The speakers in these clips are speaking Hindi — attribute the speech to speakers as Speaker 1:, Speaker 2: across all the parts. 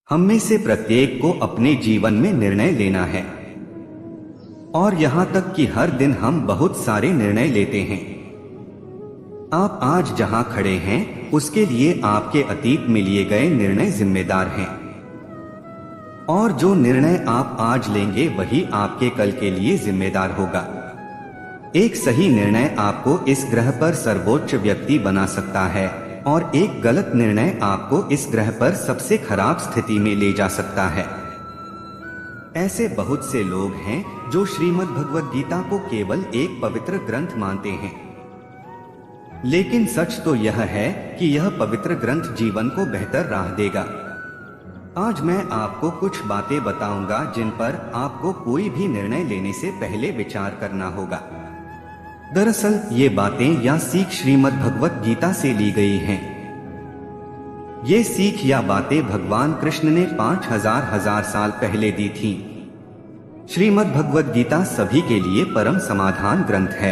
Speaker 1: हम में से प्रत्येक को अपने जीवन में निर्णय लेना है और यहाँ तक कि हर दिन हम बहुत सारे निर्णय लेते हैं। आप आज जहाँ खड़े हैं उसके लिए आपके अतीत में लिए गए निर्णय जिम्मेदार हैं और जो निर्णय आप आज लेंगे वही आपके कल के लिए जिम्मेदार होगा। एक सही निर्णय आपको इस ग्रह पर सर्वोच्च व्यक्ति बना सकता है और एक गलत निर्णय आपको इस ग्रह पर सबसे खराब स्थिति में ले जा सकता है। ऐसे बहुत से लोग हैं जो श्रीमद् भगवद गीता को केवल एक पवित्र ग्रंथ मानते हैं, लेकिन सच तो यह है कि यह पवित्र ग्रंथ जीवन को बेहतर राह देगा। आज मैं आपको कुछ बातें बताऊंगा जिन पर आपको कोई भी निर्णय लेने से पहले विचार करना होगा। दरअसल ये बातें या सीख श्रीमद् भगवद गीता से ली गई हैं। ये सीख या बातें भगवान कृष्ण ने 5000 साल पहले दी थीं। श्रीमद् भगवद गीता सभी के लिए परम समाधान ग्रंथ है।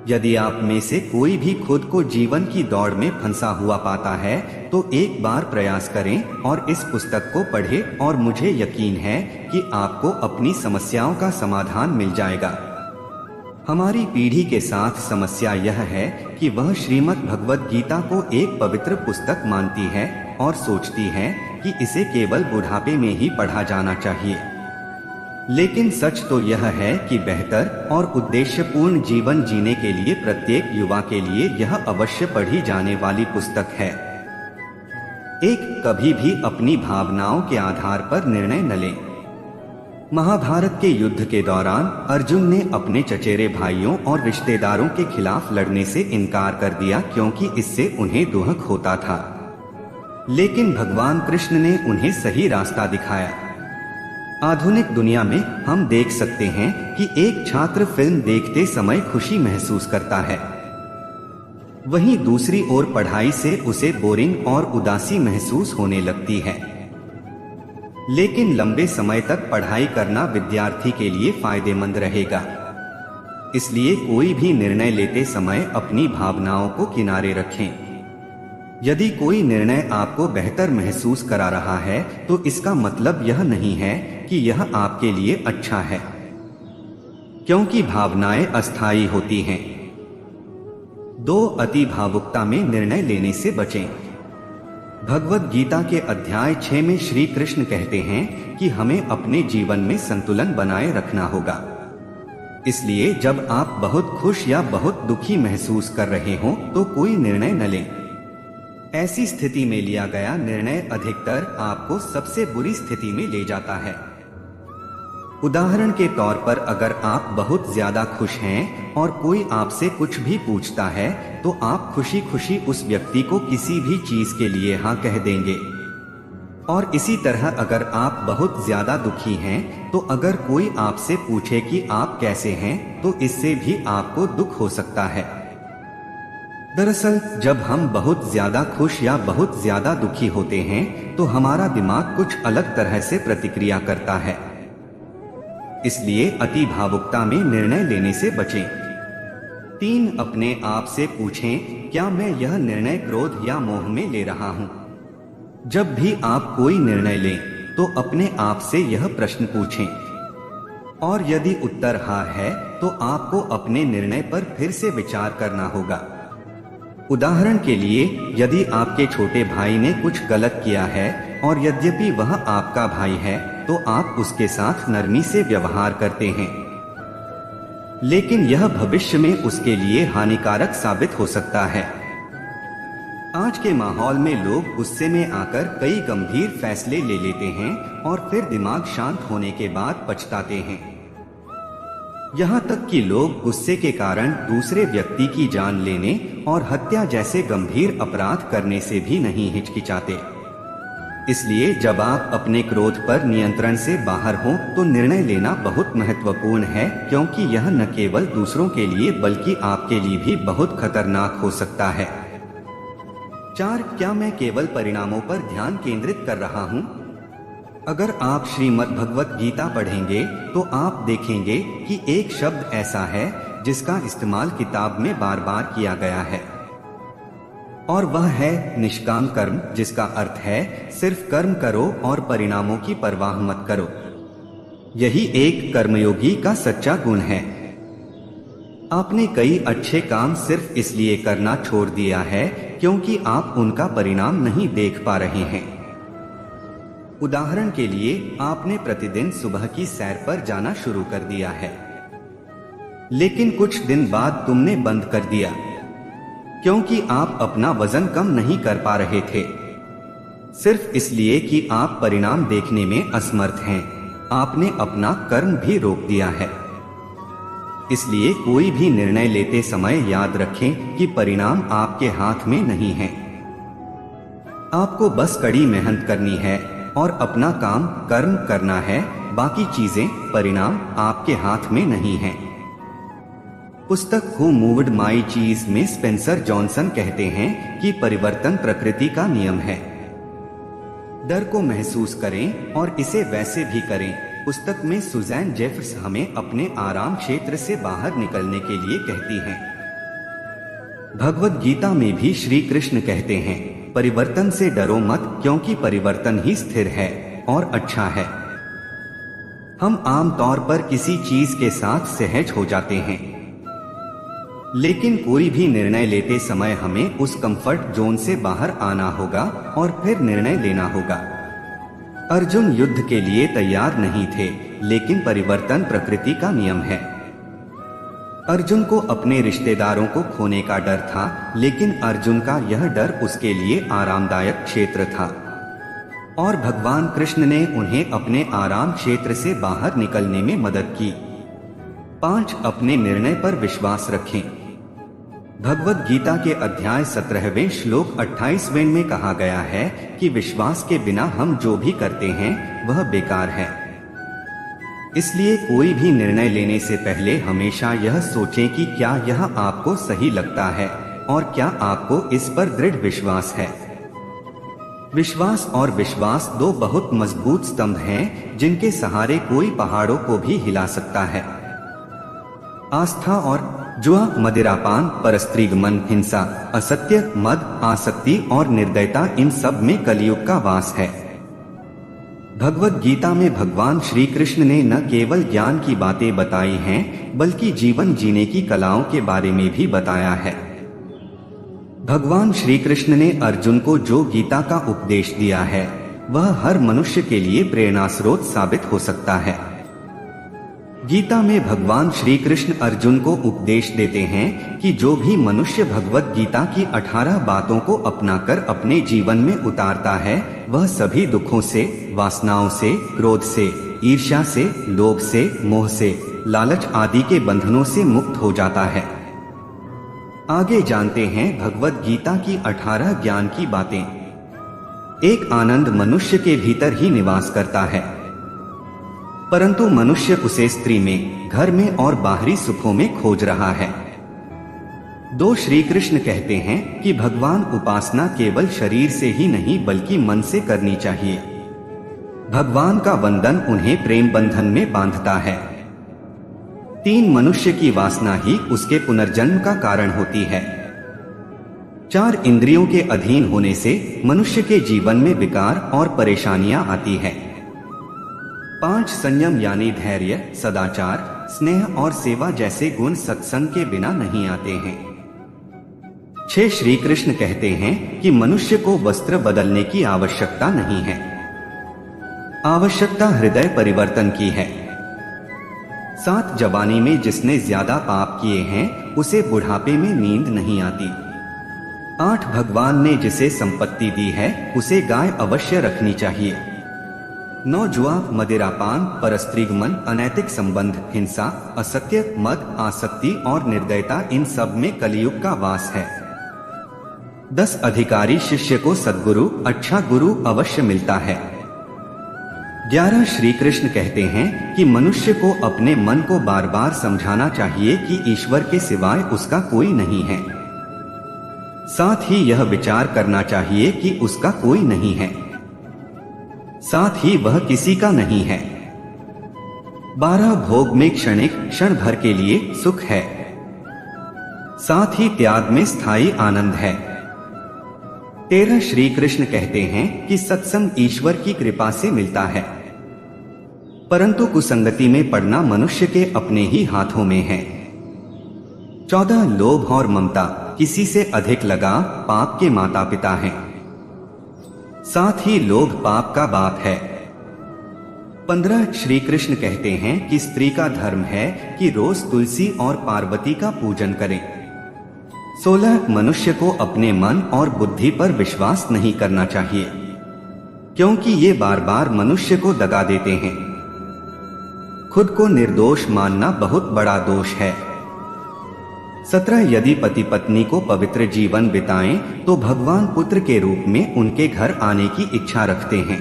Speaker 1: यदि आप में से कोई भी खुद को जीवन की दौड़ में फंसा हुआ पाता है तो एक बार प्रयास करें और इस पुस्तक को पढ़ें और मुझे यकीन है कि आपको अपनी समस्याओं का समाधान मिल जाएगा। हमारी पीढ़ी के साथ समस्या यह है कि वह श्रीमद् भगवद गीता को एक पवित्र पुस्तक मानती है और सोचती है कि इसे केवल बुढ़ापे में ही पढ़ा जाना चाहिए। लेकिन सच तो यह है कि बेहतर और उद्देश्यपूर्ण जीवन जीने के लिए प्रत्येक युवा के लिए यह अवश्य पढ़ी जाने वाली पुस्तक है। कभी भी अपनी भावनाओं के आधार पर निर्णय न लें। महाभारत के युद्ध के दौरान अर्जुन ने अपने चचेरे भाइयों और रिश्तेदारों के खिलाफ लड़ने से इनकार कर दिया क्योंकि इससे उन्हें दुख होता था, लेकिन भगवान कृष्ण ने उन्हें सही रास्ता दिखाया। आधुनिक दुनिया में हम देख सकते हैं कि एक छात्र फिल्म देखते समय खुशी महसूस करता है, वहीं दूसरी ओर पढ़ाई से उसे बोरिंग और उदासी महसूस होने लगती है। लेकिन लंबे समय तक पढ़ाई करना विद्यार्थी के लिए फायदेमंद रहेगा। इसलिए कोई भी निर्णय लेते समय अपनी भावनाओं को किनारे रखें। यदि कोई निर्णय आपको बेहतर महसूस करा रहा है तो इसका मतलब यह नहीं है कि यह आपके लिए अच्छा है, क्योंकि भावनाएं अस्थायी होती हैं। अति भावुकता में निर्णय लेने से बचें। भगवद गीता के अध्याय 6 में श्री कृष्ण कहते हैं कि हमें अपने जीवन में संतुलन बनाए रखना होगा। इसलिए जब आप बहुत खुश या बहुत दुखी महसूस कर रहे हो तो कोई निर्णय न लें। ऐसी स्थिति में लिया गया निर्णय अधिकतर आपको सबसे बुरी स्थिति में ले जाता है। उदाहरण के तौर पर अगर आप बहुत ज्यादा खुश हैं और कोई आपसे कुछ भी पूछता है तो आप खुशी खुशी उस व्यक्ति को किसी भी चीज के लिए हाँ कह देंगे। और इसी तरह अगर आप बहुत ज्यादा दुखी हैं तो अगर कोई आपसे पूछे कि आप कैसे हैं तो इससे भी आपको दुख हो सकता है। दरअसल जब हम बहुत ज्यादा खुश या बहुत ज्यादा दुखी होते हैं तो हमारा दिमाग कुछ अलग तरह से प्रतिक्रिया करता है। इसलिए अति भावुकता में निर्णय लेने से बचें। 3 अपने आप से पूछें, क्या मैं यह निर्णय क्रोध या मोह में ले रहा हूं? जब भी आप कोई निर्णय लें तो अपने आप से यह प्रश्न पूछें और यदि उत्तर हाँ है तो आपको अपने निर्णय पर फिर से विचार करना होगा। उदाहरण के लिए यदि आपके छोटे भाई ने कुछ गलत किया है और यद्यपि वह आपका भाई है तो आप उसके साथ नरमी से व्यवहार करते हैं, लेकिन यह भविष्य में उसके लिए हानिकारक साबित हो सकता है। आज के माहौल में लोग गुस्से में आकर कई गंभीर फैसले ले लेते हैं और फिर दिमाग शांत होने के बाद पछताते हैं। यहाँ तक कि लोग गुस्से के कारण दूसरे व्यक्ति की जान लेने और हत्या जैसे गंभीर अपराध करने से भी नहीं हिचकिचाते। इसलिए जब आप अपने क्रोध पर नियंत्रण से बाहर हो तो निर्णय लेना बहुत महत्वपूर्ण है, क्योंकि यह न केवल दूसरों के लिए बल्कि आपके लिए भी बहुत खतरनाक हो सकता है। 4 क्या मैं केवल परिणामों पर ध्यान केंद्रित कर रहा हूँ? अगर आप श्रीमद् भगवद गीता पढ़ेंगे तो आप देखेंगे कि एक शब्द ऐसा है जिसका इस्तेमाल किताब में बार बार किया गया है। और वह है निष्काम कर्म, जिसका अर्थ है सिर्फ कर्म करो और परिणामों की परवाह मत करो। यही एक कर्मयोगी का सच्चा गुण है। आपने कई अच्छे काम सिर्फ इसलिए करना छोड़ दिया है क्योंकि आप उनका परिणाम नहीं देख पा रहे हैं। उदाहरण के लिए, आपने प्रतिदिन सुबह की सैर पर जाना शुरू कर दिया है, लेकिन कुछ दिन बाद तुमने बंद कर दिया क्योंकि आप अपना वजन कम नहीं कर पा रहे थे, सिर्फ इसलिए कि आप परिणाम देखने में असमर्थ हैं। आपने अपना कर्म भी रोक दिया है। इसलिए कोई भी निर्णय लेते समय याद रखें कि परिणाम आपके हाथ में नहीं है। आपको बस कड़ी मेहनत करनी है और अपना काम कर्म करना है। बाकी चीजें, परिणाम आपके हाथ में नहीं है। पुस्तक हु मूव्ड माई चीज में स्पेंसर जॉनसन कहते हैं कि परिवर्तन प्रकृति का नियम है। डर को महसूस करें और इसे वैसे भी करें। पुस्तक में सुजैन जेफर्स हमें अपने आराम क्षेत्र से बाहर निकलने के लिए कहती हैं। भगवद गीता में भी श्री कृष्ण कहते हैं, परिवर्तन से डरो मत, क्योंकि परिवर्तन ही स्थिर है और अच्छा है। हम आमतौर पर किसी चीज के साथ सहज हो जाते हैं, लेकिन कोई भी निर्णय लेते समय हमें उस कंफर्ट जोन से बाहर आना होगा और फिर निर्णय लेना होगा। अर्जुन युद्ध के लिए तैयार नहीं थे, लेकिन परिवर्तन प्रकृति का नियम है। अर्जुन को अपने रिश्तेदारों को खोने का डर था, लेकिन अर्जुन का यह डर उसके लिए आरामदायक क्षेत्र था और भगवान कृष्ण ने उन्हें अपने आराम क्षेत्र से बाहर निकलने में मदद की। 5. अपने निर्णय पर विश्वास रखें। भगवद गीता के अध्याय 17वें श्लोक 28वें में कहा गया है कि विश्वास के बिना हम जो भी करते हैं वह बेकार है। इसलिए कोई भी निर्णय लेने से पहले हमेशा यह सोचें कि क्या यह आपको सही लगता है और क्या आपको इस पर दृढ़ विश्वास है। विश्वास और विश्वास दो बहुत मजबूत स्तंभ हैं जिनके सहारे कोई पहाड़ों को भी हिला सकता है। आस्था और जुआ, मदिरापान, परस्त्रीगमन, हिंसा, असत्य, मद, आसक्ति और निर्दयता, इन सब में कलयुग का वास है। भगवद गीता में भगवान श्री कृष्ण ने न केवल ज्ञान की बातें बताई हैं, बल्कि जीवन जीने की कलाओं के बारे में भी बताया है। भगवान श्री कृष्ण ने अर्जुन को जो गीता का उपदेश दिया है वह हर मनुष्य के लिए प्रेरणा स्रोत साबित हो सकता है। गीता में भगवान श्री कृष्ण अर्जुन को उपदेश देते हैं कि जो भी मनुष्य भगवद गीता की 18 बातों को अपनाकर अपने जीवन में उतारता है वह सभी दुखों से, वासनाओं से, क्रोध से, ईर्ष्या से, लोभ से, मोह से, लालच आदि के बंधनों से मुक्त हो जाता है। आगे जानते हैं भगवद गीता की 18 ज्ञान की बातें। एक आनंद मनुष्य के भीतर ही निवास करता है, परंतु मनुष्य उसे स्त्री में, घर में और बाहरी सुखों में खोज रहा है। 2. श्री कृष्ण कहते हैं कि भगवान उपासना केवल शरीर से ही नहीं बल्कि मन से करनी चाहिए। भगवान का वंदन उन्हें प्रेम बंधन में बांधता है। 3. मनुष्य की वासना ही उसके पुनर्जन्म का कारण होती है। 4. इंद्रियों के अधीन होने से मनुष्य के जीवन में विकार और परेशानियां आती है। 5. संयम यानी धैर्य, सदाचार, स्नेह और सेवा जैसे गुण सत्संग के बिना नहीं आते हैं। 6. श्री कृष्ण कहते हैं कि मनुष्य को वस्त्र बदलने की आवश्यकता नहीं है, आवश्यकता हृदय परिवर्तन की है। 7. जवानी में जिसने ज्यादा पाप किए हैं उसे बुढ़ापे में नींद नहीं आती। 8. भगवान ने जिसे संपत्ति दी है उसे गाय अवश्य रखनी चाहिए। 9. जुआ, मदिरापान, परस्त्रीगमन, अनैतिक संबंध, हिंसा, असत्य, मद, आसक्ति और निर्दयता, इन सब में कलियुग का वास है। 10. अधिकारी शिष्य को सद्गुरु, अच्छा गुरु अवश्य मिलता है। 11. श्री कृष्ण कहते हैं कि मनुष्य को अपने मन को बार बार समझाना चाहिए कि ईश्वर के सिवाय उसका कोई नहीं है। साथ ही यह विचार करना चाहिए कि उसका कोई नहीं है, साथ ही वह किसी का नहीं है। 12. भोग में क्षणिक, क्षण भर के लिए सुख है, साथ ही त्याग में स्थायी आनंद है। 13 श्री कृष्ण कहते हैं कि सत्संग ईश्वर की कृपा से मिलता है, परंतु कुसंगति में पड़ना मनुष्य के अपने ही हाथों में है। 14 लोभ और ममता किसी से अधिक लगाव पाप के माता पिता हैं। साथ ही लोभ पाप का बाप है। 15 श्री कृष्ण कहते हैं कि स्त्री का धर्म है कि रोज तुलसी और पार्वती का पूजन करें। 16 मनुष्य को अपने मन और बुद्धि पर विश्वास नहीं करना चाहिए, क्योंकि ये बार बार मनुष्य को दगा देते हैं। खुद को निर्दोष मानना बहुत बड़ा दोष है। 17 यदि पति पत्नी को पवित्र जीवन बिताएं तो भगवान पुत्र के रूप में उनके घर आने की इच्छा रखते हैं।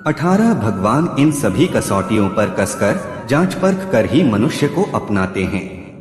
Speaker 1: 18 भगवान इन सभी कसौटियों पर कसकर जांच परख कर ही मनुष्य को अपनाते हैं।